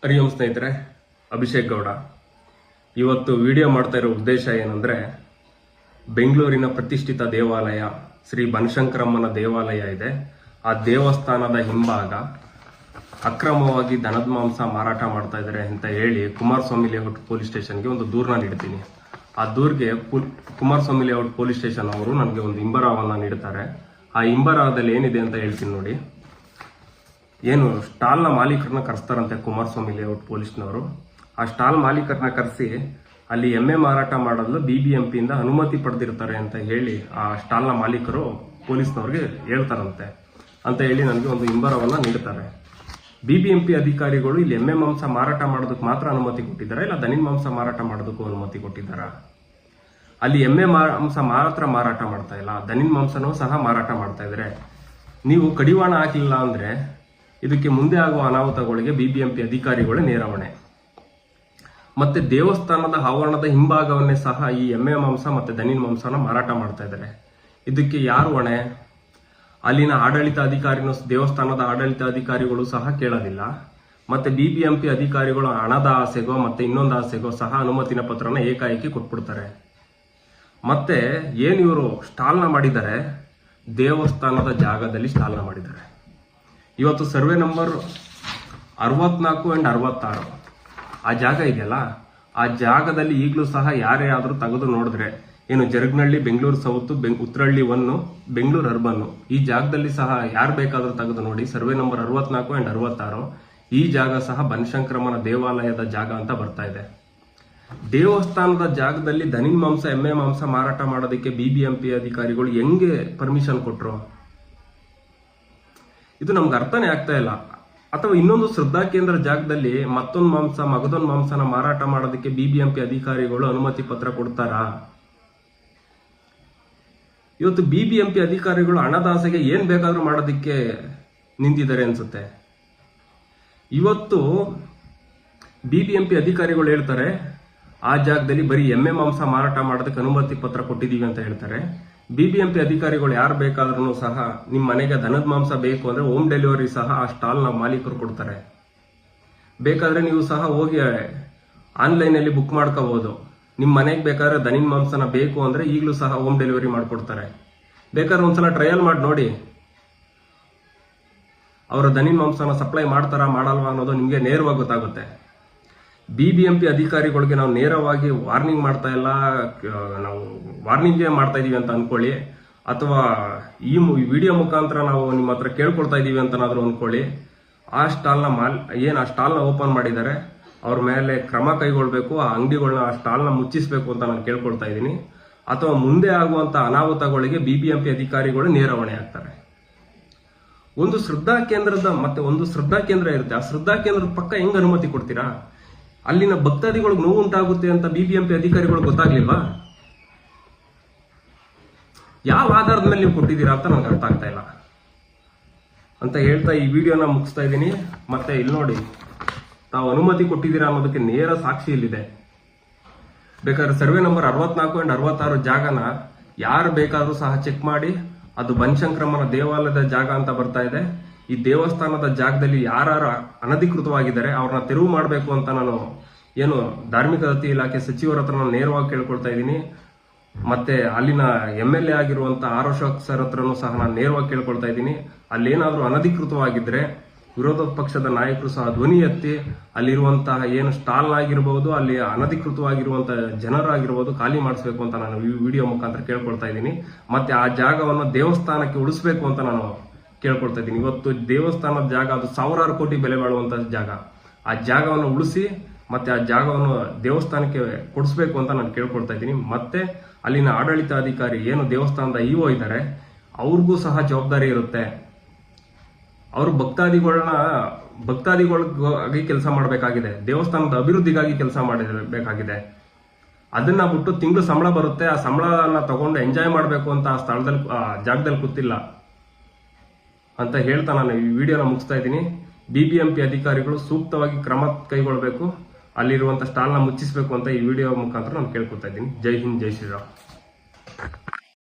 ಹರಿ ಓಂ ಸ್ನೇಹಿತರೆ, ಅಭಿಷೇಕ್ ಗೌಡ. ಇವತ್ತು ವಿಡಿಯೋ ಮಾಡ್ತಾ ಇರೋ ಉದ್ದೇಶ ಏನಂದ್ರೆ, ಬೆಂಗಳೂರಿನ ಪ್ರತಿಷ್ಠಿತ ದೇವಾಲಯ ಶ್ರೀ ಬನಶಂಕರಮ್ಮನ ದೇವಾಲಯ ಇದೆ. ಆ ದೇವಸ್ಥಾನದ ಹಿಂಭಾಗ ಅಕ್ರಮವಾಗಿ ದನದ ಮಾಂಸ ಮಾರಾಟ ಮಾಡ್ತಾ ಇದ್ದಾರೆ ಅಂತ ಹೇಳಿ ಕುಮಾರಸ್ವಾಮಿ ಲೇಔಟ್ ಪೊಲೀಸ್ ಸ್ಟೇಷನ್ಗೆ ಒಂದು ದೂರನ್ನ ನೀಡ್ತೀನಿ. ಆ ದೂರಿಗೆ ಕುಮಾರಸ್ವಾಮಿ ಲೇಔಟ್ ಪೊಲೀಸ್ ಸ್ಟೇಷನ್ ಅವರು ನನಗೆ ಒಂದು ಇಂಬರವನ್ನ ನೀಡುತ್ತಾರೆ. ಆ ಇಂಬರದಲ್ಲಿ ಏನಿದೆ ಅಂತ ಹೇಳ್ತೀನಿ ನೋಡಿ. ಏನು ಸ್ಟಾಲ್ನ ಮಾಲೀಕರನ್ನ ಕರೆಸ್ತಾರಂತೆ ಕುಮಾರಸ್ವಾಮಿ ಲೇಔಟ್ ಪೊಲೀಸ್ನವರು. ಆ ಸ್ಟಾಲ್ ಮಾಲೀಕರನ್ನ ಕರೆಸಿ ಅಲ್ಲಿ ಎಮ್ಮೆ ಮಾರಾಟ ಮಾಡಲು BBMPಯಿಂದ ಅನುಮತಿ ಪಡೆದಿರ್ತಾರೆ ಅಂತ ಹೇಳಿ ಆ ಸ್ಟಾಲ್ನ ಮಾಲೀಕರು ಪೊಲೀಸ್ನವ್ರಿಗೆ ಹೇಳ್ತಾರಂತೆ ಅಂತ ಹೇಳಿ ನನಗೆ ಒಂದು ಇಂಬರವನ್ನ ನೀಡುತ್ತಾರೆ. BBMP ಅಧಿಕಾರಿಗಳು ಇಲ್ಲಿ ಎಮ್ಮೆ ಮಾಂಸ ಮಾರಾಟ ಮಾಡೋದಕ್ಕೆ ಮಾತ್ರ ಅನುಮತಿ ಕೊಟ್ಟಿದ್ದಾರೆ, ಇಲ್ಲ ದನಿನ ಮಾಂಸ ಮಾರಾಟ ಮಾಡೋದಕ್ಕೂ ಅನುಮತಿ ಕೊಟ್ಟಿದ್ದಾರಾ? ಅಲ್ಲಿ ಎಮ್ಮೆ ಮಾಂಸ ಮಾತ್ರ ಮಾರಾಟ ಮಾಡ್ತಾ ಇಲ್ಲ, ದನಿನ ಮಾಂಸನೂ ಸಹ ಮಾರಾಟ ಮಾಡ್ತಾ ಇದ್ದಾರೆ. ನೀವು ಕಡಿವಾಣ ಹಾಕಿಲ್ಲ ಅಂದ್ರೆ ಇದಕ್ಕೆ ಮುಂದೆ ಆಗುವ ಅನಾಹುತಗಳಿಗೆ BBMP ಅಧಿಕಾರಿಗಳೇ ನೇರ ಹೊಣೆ. ಮತ್ತೆ ದೇವಸ್ಥಾನದ ಆವರಣದ ಹಿಂಭಾಗವನ್ನೇ ಸಹ ಈ ಎಮ್ಮೆ ಮಾಂಸ ಮತ್ತೆ ದನಿನ ಮಾಂಸನ ಮಾರಾಟ ಮಾಡ್ತಾ ಇದ್ದಾರೆ. ಇದಕ್ಕೆ ಯಾರು ಹೊಣೆ? ಅಲ್ಲಿನ ಆಡಳಿತಾಧಿಕಾರಿನೂ, ದೇವಸ್ಥಾನದ ಆಡಳಿತಾಧಿಕಾರಿಗಳು ಸಹ ಕೇಳೋದಿಲ್ಲ. ಮತ್ತೆ BBMP ಅಧಿಕಾರಿಗಳು ಹಣದ ಆಸೆಗೋ ಮತ್ತೆ ಇನ್ನೊಂದು ಆಸೆಗೋ ಸಹ ಅನುಮತಿನ ಪತ್ರನ ಏಕಾಏಕಿ ಕೊಟ್ಬಿಡ್ತಾರೆ. ಮತ್ತೆ ಏನ್ ಇವರು ಸ್ಟಾಲ್ನ ಮಾಡಿದ್ದಾರೆ, ದೇವಸ್ಥಾನದ ಜಾಗದಲ್ಲಿ ಸ್ಟಾಲ್ನ ಮಾಡಿದ್ದಾರೆ. ಇವತ್ತು ಸರ್ವೆ ನಂಬರ್ 64 and 66 ಆ ಜಾಗ ಇದೆಯಲ್ಲ, ಆ ಜಾಗದಲ್ಲಿ ಈಗಲೂ ಸಹ ಯಾರೇ ಆದ್ರೂ ತೆಗೆದು ನೋಡಿದ್ರೆ, ಏನು ಜರಗ್ನಹಳ್ಳಿ, ಬೆಂಗಳೂರು ಸೌತ್, ಉತ್ರಹಳ್ಳಿ 1, ಬೆಂಗಳೂರು ಅರ್ಬನ್, ಈ ಜಾಗದಲ್ಲಿ ಸಹ ಯಾರು ಬೇಕಾದ್ರೂ ತೆಗೆದು ನೋಡಿ. ಸರ್ವೆ ನಂಬರ್ 64 and 66 ಈ ಜಾಗ ಸಹ ಬನಶಂಕರಮ್ಮನ ದೇವಾಲಯದ ಜಾಗ ಅಂತ ಬರ್ತಾ ಇದೆ. ದೇವಸ್ಥಾನದ ಜಾಗದಲ್ಲಿ ದನಿನ ಮಾಂಸ, ಎಮ್ಮೆ ಮಾಂಸ ಮಾರಾಟ ಮಾಡೋದಕ್ಕೆ BBMP ಅಧಿಕಾರಿಗಳು ಹೆಂಗೆ ಪರ್ಮಿಷನ್ ಕೊಟ್ರು? ಇದು ನಮ್ಗೆ ಅರ್ಥನೇ ಆಗ್ತಾ ಇಲ್ಲ. ಅಥವಾ ಇನ್ನೊಂದು ಶ್ರದ್ಧಾ ಕೇಂದ್ರ ಜಾಗದಲ್ಲಿ ಮತ್ತೊಂದು ಮಾಂಸ, ಮಗದೊಂದು ಮಾಂಸನ ಮಾರಾಟ ಮಾಡೋದಕ್ಕೆ BBMP ಅಧಿಕಾರಿಗಳು ಅನುಮತಿ ಪತ್ರ ಕೊಡ್ತಾರಾ? ಇವತ್ತು BBMP ಅಧಿಕಾರಿಗಳು ಹಣದಾಸೆಗೆ ಏನ್ ಬೇಕಾದ್ರೂ ಮಾಡೋದಕ್ಕೆ ನಿಂತಿದ್ದಾರೆ ಅನ್ಸುತ್ತೆ. ಇವತ್ತು BBMP ಅಧಿಕಾರಿಗಳು ಹೇಳ್ತಾರೆ, ಆ ಜಾಗದಲ್ಲಿ ಬರೀ ಎಮ್ಮೆ ಮಾಂಸ ಮಾರಾಟ ಮಾಡೋದಕ್ಕೆ ಅನುಮತಿ ಪತ್ರ ಕೊಟ್ಟಿದೀವಿ ಅಂತ ಹೇಳ್ತಾರೆ. BBMP ಅಧಿಕಾರಿಗಳು ಯಾರು ಬೇಕಾದ್ರೂ ಸಹ ನಿಮ್ಮ ಮನೆಗೆ ದನದ ಮಾಂಸ ಬೇಕು ಅಂದ್ರೆ ಹೋಮ್ ಡೆಲಿವರಿ ಸಹ ಆ ಸ್ಟಾಲ್ನ ಮಾಲೀಕರು ಕೊಡ್ತಾರೆ. ಬೇಕಾದ್ರೆ ನೀವು ಸಹ ಹೋಗಿ ಆನ್ಲೈನ್ ಅಲ್ಲಿ ಬುಕ್ ಮಾಡ್ಕೋಬಹುದು. ನಿಮ್ಮ ಮನೆಗೆ ಬೇಕಾದ್ರೆ ದನಿನ ಮಾಂಸನ ಬೇಕು ಅಂದ್ರೆ ಈಗಲೂ ಸಹ ಹೋಮ್ ಡೆಲಿವರಿ ಮಾಡ್ಕೊಡ್ತಾರೆ. ಬೇಕಾದ್ರೆ ಒಂದ್ಸಲ ಟ್ರಯಲ್ ಮಾಡಿ ನೋಡಿ, ಅವರ ದನಿನ ಮಾಂಸನ ಸಪ್ಲೈ ಮಾಡ್ತಾರಾ ಮಾಡಲ್ವಾ ಅನ್ನೋದು ನಿಮ್ಗೆ ನೇರವಾಗಿ ಗೊತ್ತಾಗುತ್ತೆ. BBMP ಅಧಿಕಾರಿಗಳಿಗೆ ನಾವು ನೇರವಾಗಿ ವಾರ್ನಿಂಗ್ ಮಾಡ್ತಾ ಇಲ್ಲ, ನಾವು ವಾರ್ನಿಂಗ್ ಮಾಡ್ತಾ ಇದೀವಿ ಅಂತ ಅನ್ಕೊಳ್ಳಿ, ಅಥವಾ ಈ ವಿಡಿಯೋ ಮುಖಾಂತರ ನಾವು ನಿಮ್ಮ ಹತ್ರ ಕೇಳ್ಕೊಳ್ತಾ ಇದೀವಿ ಅಂತನಾದ್ರೂ ಅನ್ಕೊಳ್ಳಿ. ಆ ಸ್ಟಾಲ್ನ ಓಪನ್ ಮಾಡಿದ್ದಾರೆ, ಅವ್ರ ಮೇಲೆ ಕ್ರಮ ಕೈಗೊಳ್ಬೇಕು, ಆ ಅಂಗಡಿಗಳನ್ನ, ಆ ಸ್ಟಾಲ್ನ ಮುಚ್ಚಿಸ್ಬೇಕು ಅಂತ ನಾನು ಕೇಳ್ಕೊಳ್ತಾ ಇದ್ದೀನಿ. ಅಥವಾ ಮುಂದೆ ಆಗುವಂತ ಅನಾಹುತಗಳಿಗೆ BBMP ಅಧಿಕಾರಿಗಳು ನೇರ ಹೊಣೆ ಆಗ್ತಾರೆ. ಒಂದು ಶ್ರದ್ಧಾ ಕೇಂದ್ರ ಇರುತ್ತೆ, ಆ ಶ್ರದ್ಧಾ ಕೇಂದ್ರದ ಪಕ್ಕ ಹೆಂಗ್ ಅನುಮತಿ ಕೊಡ್ತೀರಾ? ಅಲ್ಲಿನ ಭಕ್ತಾದಿಗಳಿಗೆ ನೋವು ಉಂಟಾಗುತ್ತೆ ಅಂತ BBMP ಅಧಿಕಾರಿಗಳು ಗೊತ್ತಾಗ್ಲಿಲ್ವಾ? ಯಾವ ಆಧಾರದ ಮೇಲೆ ನೀವು ಕೊಟ್ಟಿದ್ದೀರಾ ಅಂತ ನನಗೆ ಅರ್ಥ ಆಗ್ತಾ ಇಲ್ಲ ಅಂತ ಹೇಳ್ತಾ ಈ ವಿಡಿಯೋನ ಮುಗಿಸ್ತಾ ಇದ್ದೀನಿ. ಮತ್ತೆ ಇಲ್ಲಿ ನೋಡಿ, ತಾವು ಅನುಮತಿ ಕೊಟ್ಟಿದ್ದೀರಾ ಅನ್ನೋದಕ್ಕೆ ನೇರ ಸಾಕ್ಷಿ ಇಲ್ಲಿದೆ. ಬೇಕಾದ್ರೆ ಸರ್ವೆ ನಂಬರ್ 64 and 66 ಜಾಗನ ಯಾರು ಬೇಕಾದ್ರೂ ಸಹ ಚೆಕ್ ಮಾಡಿ. ಅದು ಬನಶಂಕರಮ್ಮನ ದೇವಾಲಯದ ಜಾಗ ಅಂತ ಬರ್ತಾ ಇದೆ. ಈ ದೇವಸ್ಥಾನದ ಜಾಗದಲ್ಲಿ ಯಾರು ಅನಧಿಕೃತವಾಗಿದ್ದಾರೆ ಅವ್ರನ್ನ ತೆರವು ಮಾಡಬೇಕು ಅಂತ ನಾನು ಧಾರ್ಮಿಕ ದತ್ತಿ ಇಲಾಖೆ ಸಚಿವರ ಹತ್ರ ನಾನು ನೇರವಾಗಿ ಕೇಳ್ಕೊಳ್ತಾ ಇದ್ದೀನಿ. ಮತ್ತೆ ಅಲ್ಲಿನ MLA ಆಗಿರುವಂತ ಆರೋಶಕ್ ಸರ್ ಹತ್ರನೂ ಸಹ ನಾನು ನೇರವಾಗಿ ಕೇಳ್ಕೊಳ್ತಾ ಇದ್ದೀನಿ. ಅಲ್ಲೇನಾದ್ರೂ ಅನಧಿಕೃತವಾಗಿದ್ರೆ ವಿರೋಧ ಪಕ್ಷದ ನಾಯಕರು ಸಹ ಧ್ವನಿ ಎತ್ತಿ ಅಲ್ಲಿರುವಂತಹ ಏನು ಸ್ಟಾಲ್ ಆಗಿರಬಹುದು, ಅಲ್ಲಿ ಅನಧಿಕೃತವಾಗಿರುವಂತಹ ಜನರಾಗಿರ್ಬೋದು, ಖಾಲಿ ಮಾಡಿಸ್ಬೇಕು ಅಂತ ನಾನು ಈ ವಿಡಿಯೋ ಮುಖಾಂತರ ಕೇಳ್ಕೊಳ್ತಾ ಇದ್ದೀನಿ. ಮತ್ತೆ ಆ ಜಾಗವನ್ನು ದೇವಸ್ಥಾನಕ್ಕೆ ಉಳಿಸ್ಬೇಕು ಅಂತ ನಾನು ಕೇಳ್ಕೊಳ್ತಾ ಇದ್ದೀನಿ. ಇವತ್ತು ದೇವಸ್ಥಾನದ ಜಾಗ, ಅದು ಸಾವಿರಾರು ಕೋಟಿ ಬೆಲೆ ಬಾಳುವಂತಹ ಜಾಗ. ಆ ಜಾಗವನ್ನು ಉಳಿಸಿ ಮತ್ತೆ ಆ ಜಾಗವನ್ನು ದೇವಸ್ಥಾನಕ್ಕೆ ಕೊಡಿಸ್ಬೇಕು ಅಂತ ನಾನು ಕೇಳ್ಕೊಳ್ತಾ ಇದ್ದೀನಿ. ಮತ್ತೆ ಅಲ್ಲಿನ ಆಡಳಿತಾಧಿಕಾರಿ, ಏನು ದೇವಸ್ಥಾನದ EO ಇದ್ದಾರೆ, ಅವ್ರಿಗೂ ಸಹ ಜವಾಬ್ದಾರಿ ಇರುತ್ತೆ. ಅವರು ಭಕ್ತಾದಿಗಳಿಗಾಗಿ ಕೆಲಸ ಮಾಡಬೇಕಾಗಿದೆ, ದೇವಸ್ಥಾನದ ಅಭಿವೃದ್ಧಿಗಾಗಿ ಕೆಲಸ ಮಾಡಬೇಕಾಗಿದೆ. ಅದನ್ನ ಬಿಟ್ಟು ತಿಂಗಳು ಸಂಬಳ ಬರುತ್ತೆ, ಆ ಸಂಬಳನ ತಗೊಂಡು ಎಂಜಾಯ್ ಮಾಡಬೇಕು ಅಂತ ಆ ಜಾಗದಲ್ಲಿ ಕೂತಿಲ್ಲ ಅಂತ ಹೇಳ್ತಾ ನಾನು ಈ ವಿಡಿಯೋನ ಮುಗಿಸ್ತಾ ಇದ್ದೀನಿ. BBMP ಅಧಿಕಾರಿಗಳು ಸೂಕ್ತವಾಗಿ ಕ್ರಮ ಕೈಗೊಳ್ಳಬೇಕು, ಅಲ್ಲಿರುವಂತ ಸ್ಟಾಲ್ನ ಮುಚ್ಚಿಸಬೇಕು ಅಂತ ಈ ವಿಡಿಯೋ ಮುಖಾಂತರ ನಾನು ಕೇಳ್ಕೊತಾ ಇದ್ದೀನಿ. ಜೈ ಹಿಂದ್, ಜೈ ಶ್ರೀರಾಮ್.